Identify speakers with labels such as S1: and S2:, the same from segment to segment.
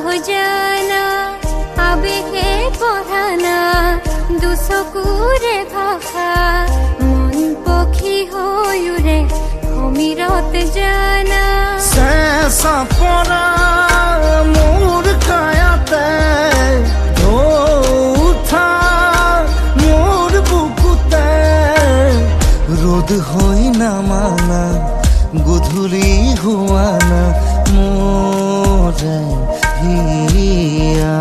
S1: हो जाना आवेगे पढ़ाना दुसकुरे भाषा मन पक्षी होयुरे समीरत जाना
S2: शेषा परा मोर कायाते उठा मोर बुकुते रोद होई ना माना गुधुली हुआना मोरे हिया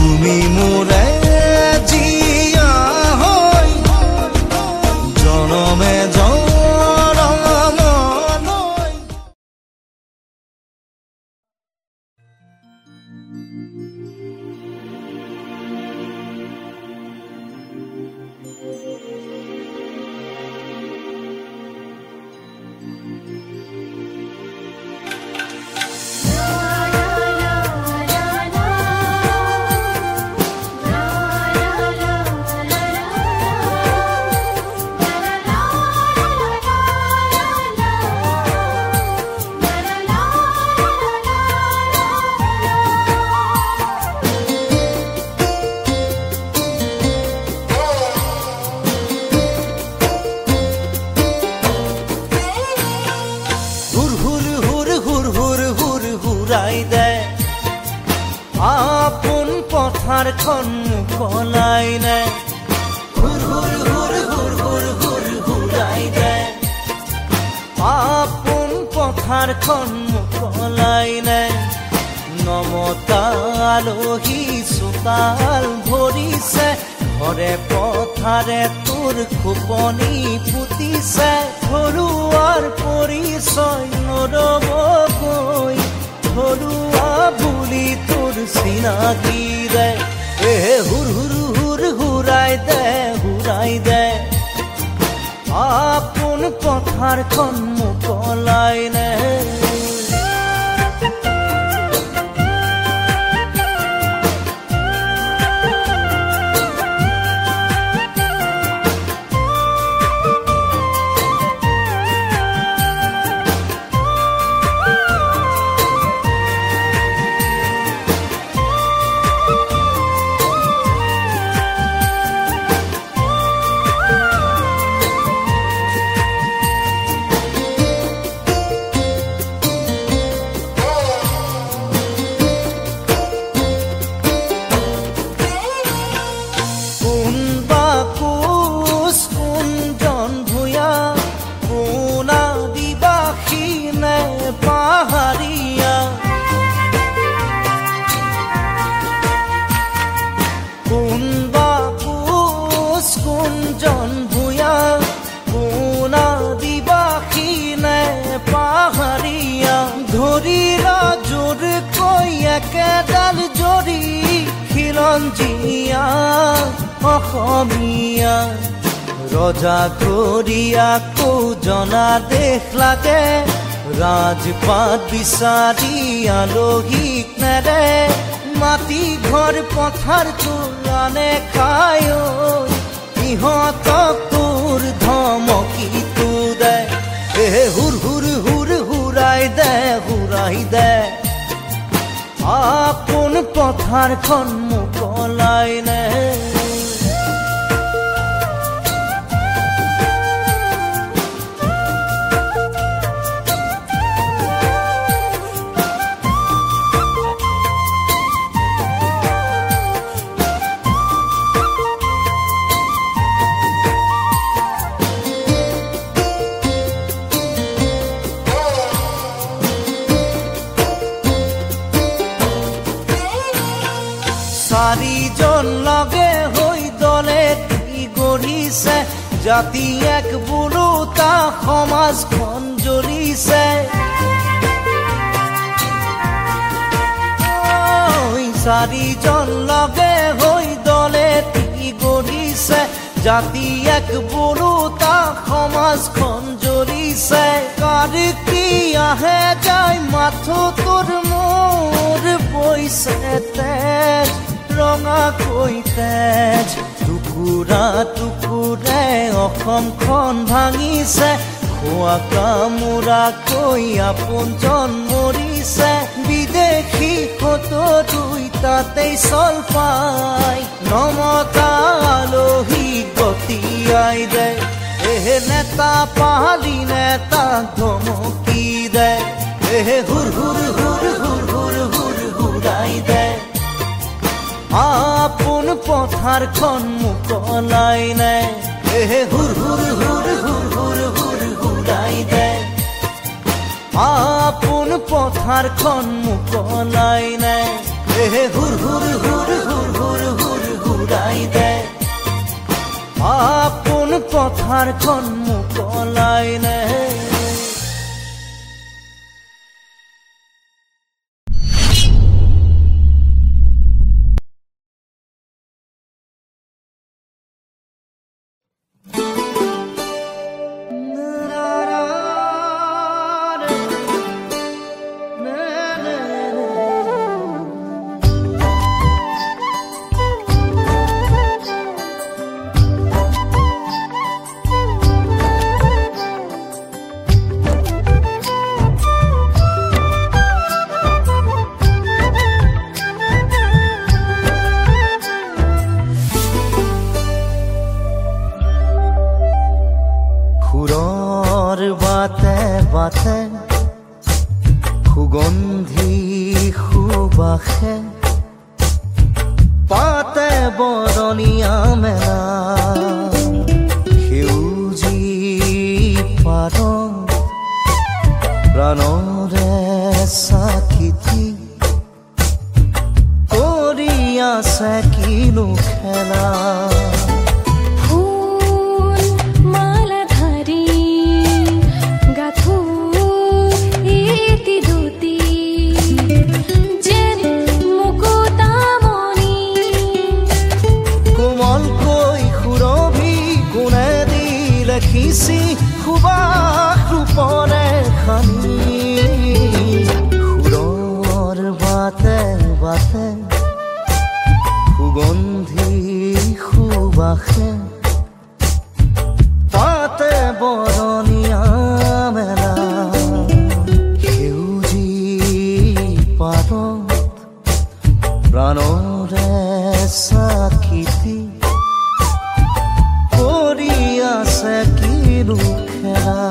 S2: তুমি মোরে জি আপোন পথাৰখন মুকলাই নাই হুৰ হুৰ হুৰ হুৰ হুৰ হুৰ হুৰাই যায় আপোন পথাৰখন মুকলাই নাই নমতা আলহী চোতাল ভৰিছে ঘৰে পথাৰে তোৰ খোপনি পুতিছে ঘৰুৱাৰ পৰিচয় নৰবকৈ ঘৰুৱা বুলি তোৰ চিনাকিৰে হুৰ হুৰ হুৰ হুৰাই দে আপোন পথাৰখন মুকলাই নে একেডাল জৰি খিলঞ্জীয়া অসমীয়া ৰজা ঘৰিয়াকো জনা দেশ লাগে ৰাজপাত বিচাৰি আলহীক নেৰে মাটি ঘৰ পথাৰ তোলানে খায় ইহঁতক তোৰ ধমকিটো দে হুৰ হুৰ হুৰ হুৰাই দে আপোন পথাৰখন মুকলাই নে চাৰিজন লগে হৈ দলে গঢ়িছে জাতি এক বোলোতা সমাজখন জ্বলিছে চাৰিজন লগে হৈ দলে গঢ়িছে জাতি এক বোলোতা সমাজখন জ্বলিছে কাৰ কি আহে যায় মাথো তোৰ মোৰ বৈছে তেজ ৰঙা কৈ তেজ টুকুৰা টুকুৰে অসমখন ভাঙিছে খোৱা কামোৰা কৈ আপোনজন মৰিছে বিদেশী দুই তাতেই চল পাই নমতা আলহী গতিয়াই দে নেতা পাহালি নেতা ধমকি দে হুৰ হুৰ হুৰ হুৰ হুৰ হুৰ হুৰাই দে আপোন পথাৰখন মুকলাই নে হুৰ হুৰ হুৰ হুৰ হুৰ হুৰ হুৰাই দে আপোন পথাৰখন মুকলাই নে হুৰ হুৰ হুৰ হুৰ হুৰ হুৰ হুৰাই দে আপোন পথাৰখন মুকলাই নে সুগন্ধি সুবাসে বৰণীয়া মেলা সেউজী পাত প্ৰাণৰে চাকিতি কৰি আছে কিনো খেলা সুবাস ৰূপৰে খানি সুৰৰ বাটে বাটে সুগন্ধি সুবাসে পাতে বৰণীয়া মেলা সেউজী পাতত প্ৰাণৰে চাকিতি কৰি আছে কিনো খেলা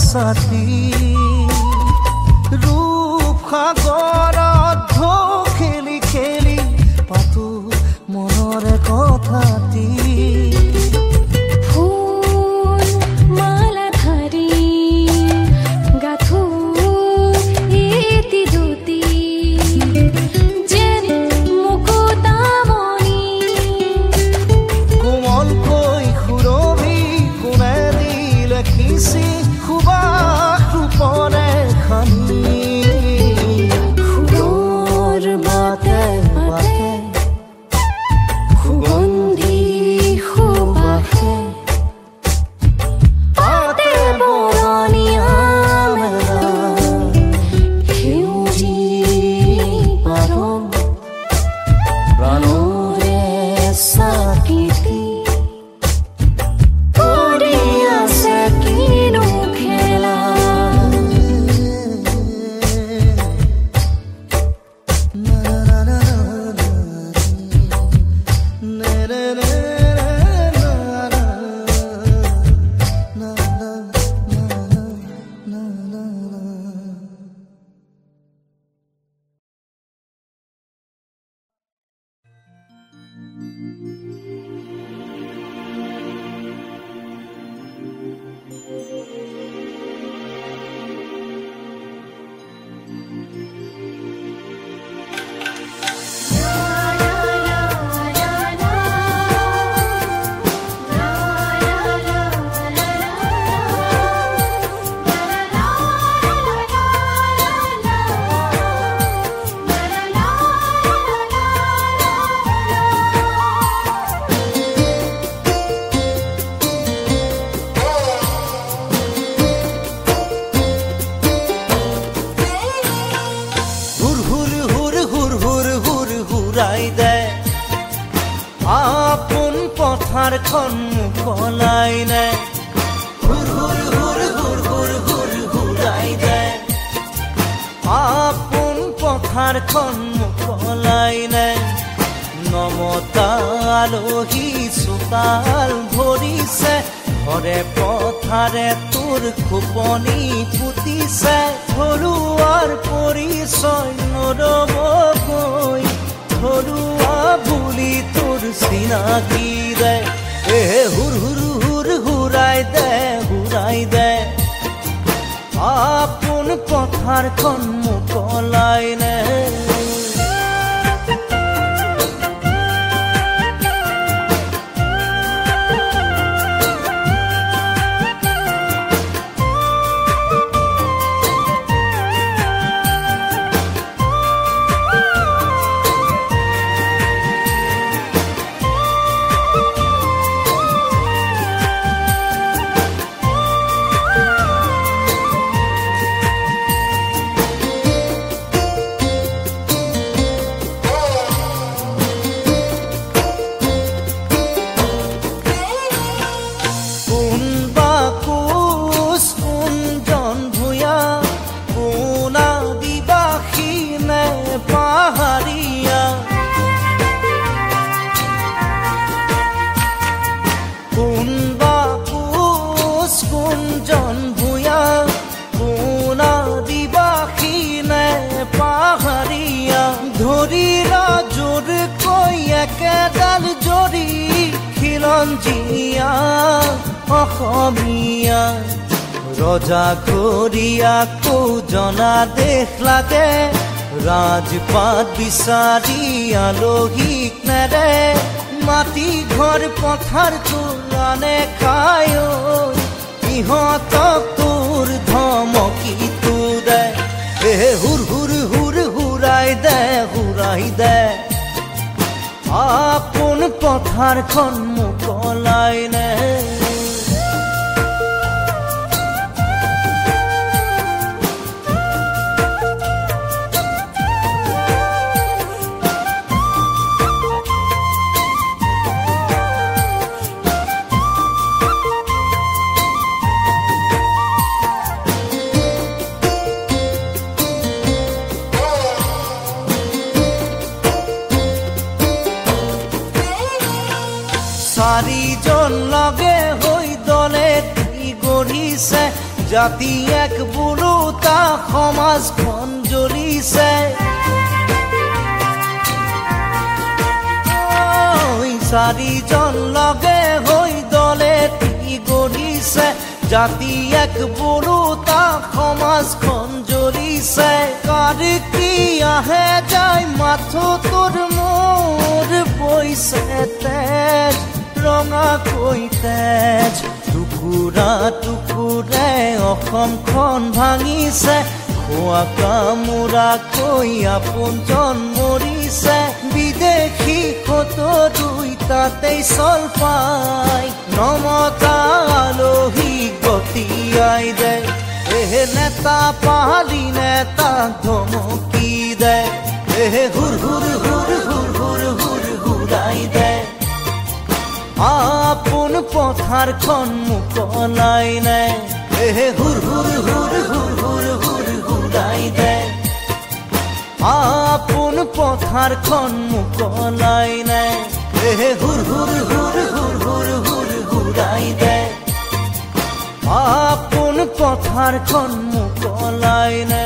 S2: সাথী ৰূপ সাগৰত ঢৌ খেলি খেলি পাতো মনৰে কথাটি
S1: ফুল মালা ধাৰি গাথো এটি দুটি যেন মুকুতামণি
S2: কোমলকৈ সুৰভি কোনে দি লিখিছি সুবাস ৰূপৰে খানি সুৰৰ বাটে বাটে সুগন্ধি সুবাসে পাতে বৰণীয়া মেলা সেউজী পাতত প্ৰাণৰে চাকিতি কৰি আছে কিনো খেলা আপোন পথাৰখন কলাই নে হুৰ হুৰ হুৰ হুৰ হুৰ হুৰ হুৰাই দে আপোন পথাৰখন কলাই নে নমতা আলহী চোতাল ভৰিছে ঘৰে পথাৰে তোৰ খোপনি পুতিছে ঘৰুৱাৰ পৰিচয় নৰবকৈ ঘৰুৱা বুলি তোৰ চিনাকি দে হুৰ হুৰ হুৰ হুৰাই দে আপোন পথাৰখন মুকলাই নে জীয়া অসমীয়া ৰজা কৰিয়াকো জনা দেশ লাগে ৰাজপাত বিচাৰি আলহীক নেৰে মাটি ঘৰ পথাৰ তোলানে খায় ইহঁতক তোৰ ধমকি তোৰে হুৰ হুৰ হুৰ হুৰাই দে আপোন পথাৰখন মোকলাই নে চাৰিজন লগে হৈ দলে গঢ়িছে জাতি এক বোলোতা সমাজখন জ্বলিছে চাৰিজন লগে হৈ দলে গঢ়িছে জাতি এক বোলোতা সমাজখন জ্বলিছে কাৰ কি আহে যায় মাথো তোৰ মোৰ পইছে তেজ ৰঙা কৈ তেজ টুকুৰা টুকুৰে অসমখন ভাঙিছে খোৱা কামোৰা কৈ আপোনজন মৰিছে বিদেশী ফটো দুইটাতেই চল পাই নমতা আলহী গতিয়াই দে নেতা পাহাৰী নেতাক ধমকি দে হুৰ হুৰ হুৰ হুৰ হুৰ হুৰ হুৰাই দে আপোন পথাৰখন মোকলাই নে হুৰ হুৰ হুৰ হুৰ হুৰ হুৰ হুৰাই দে আপোন পথাৰখন মোকলাই নে হুৰ হুৰ হুৰ হুৰ হুৰ হুৰ হুৰাই দে আপোন পথাৰখন মোকলাই নে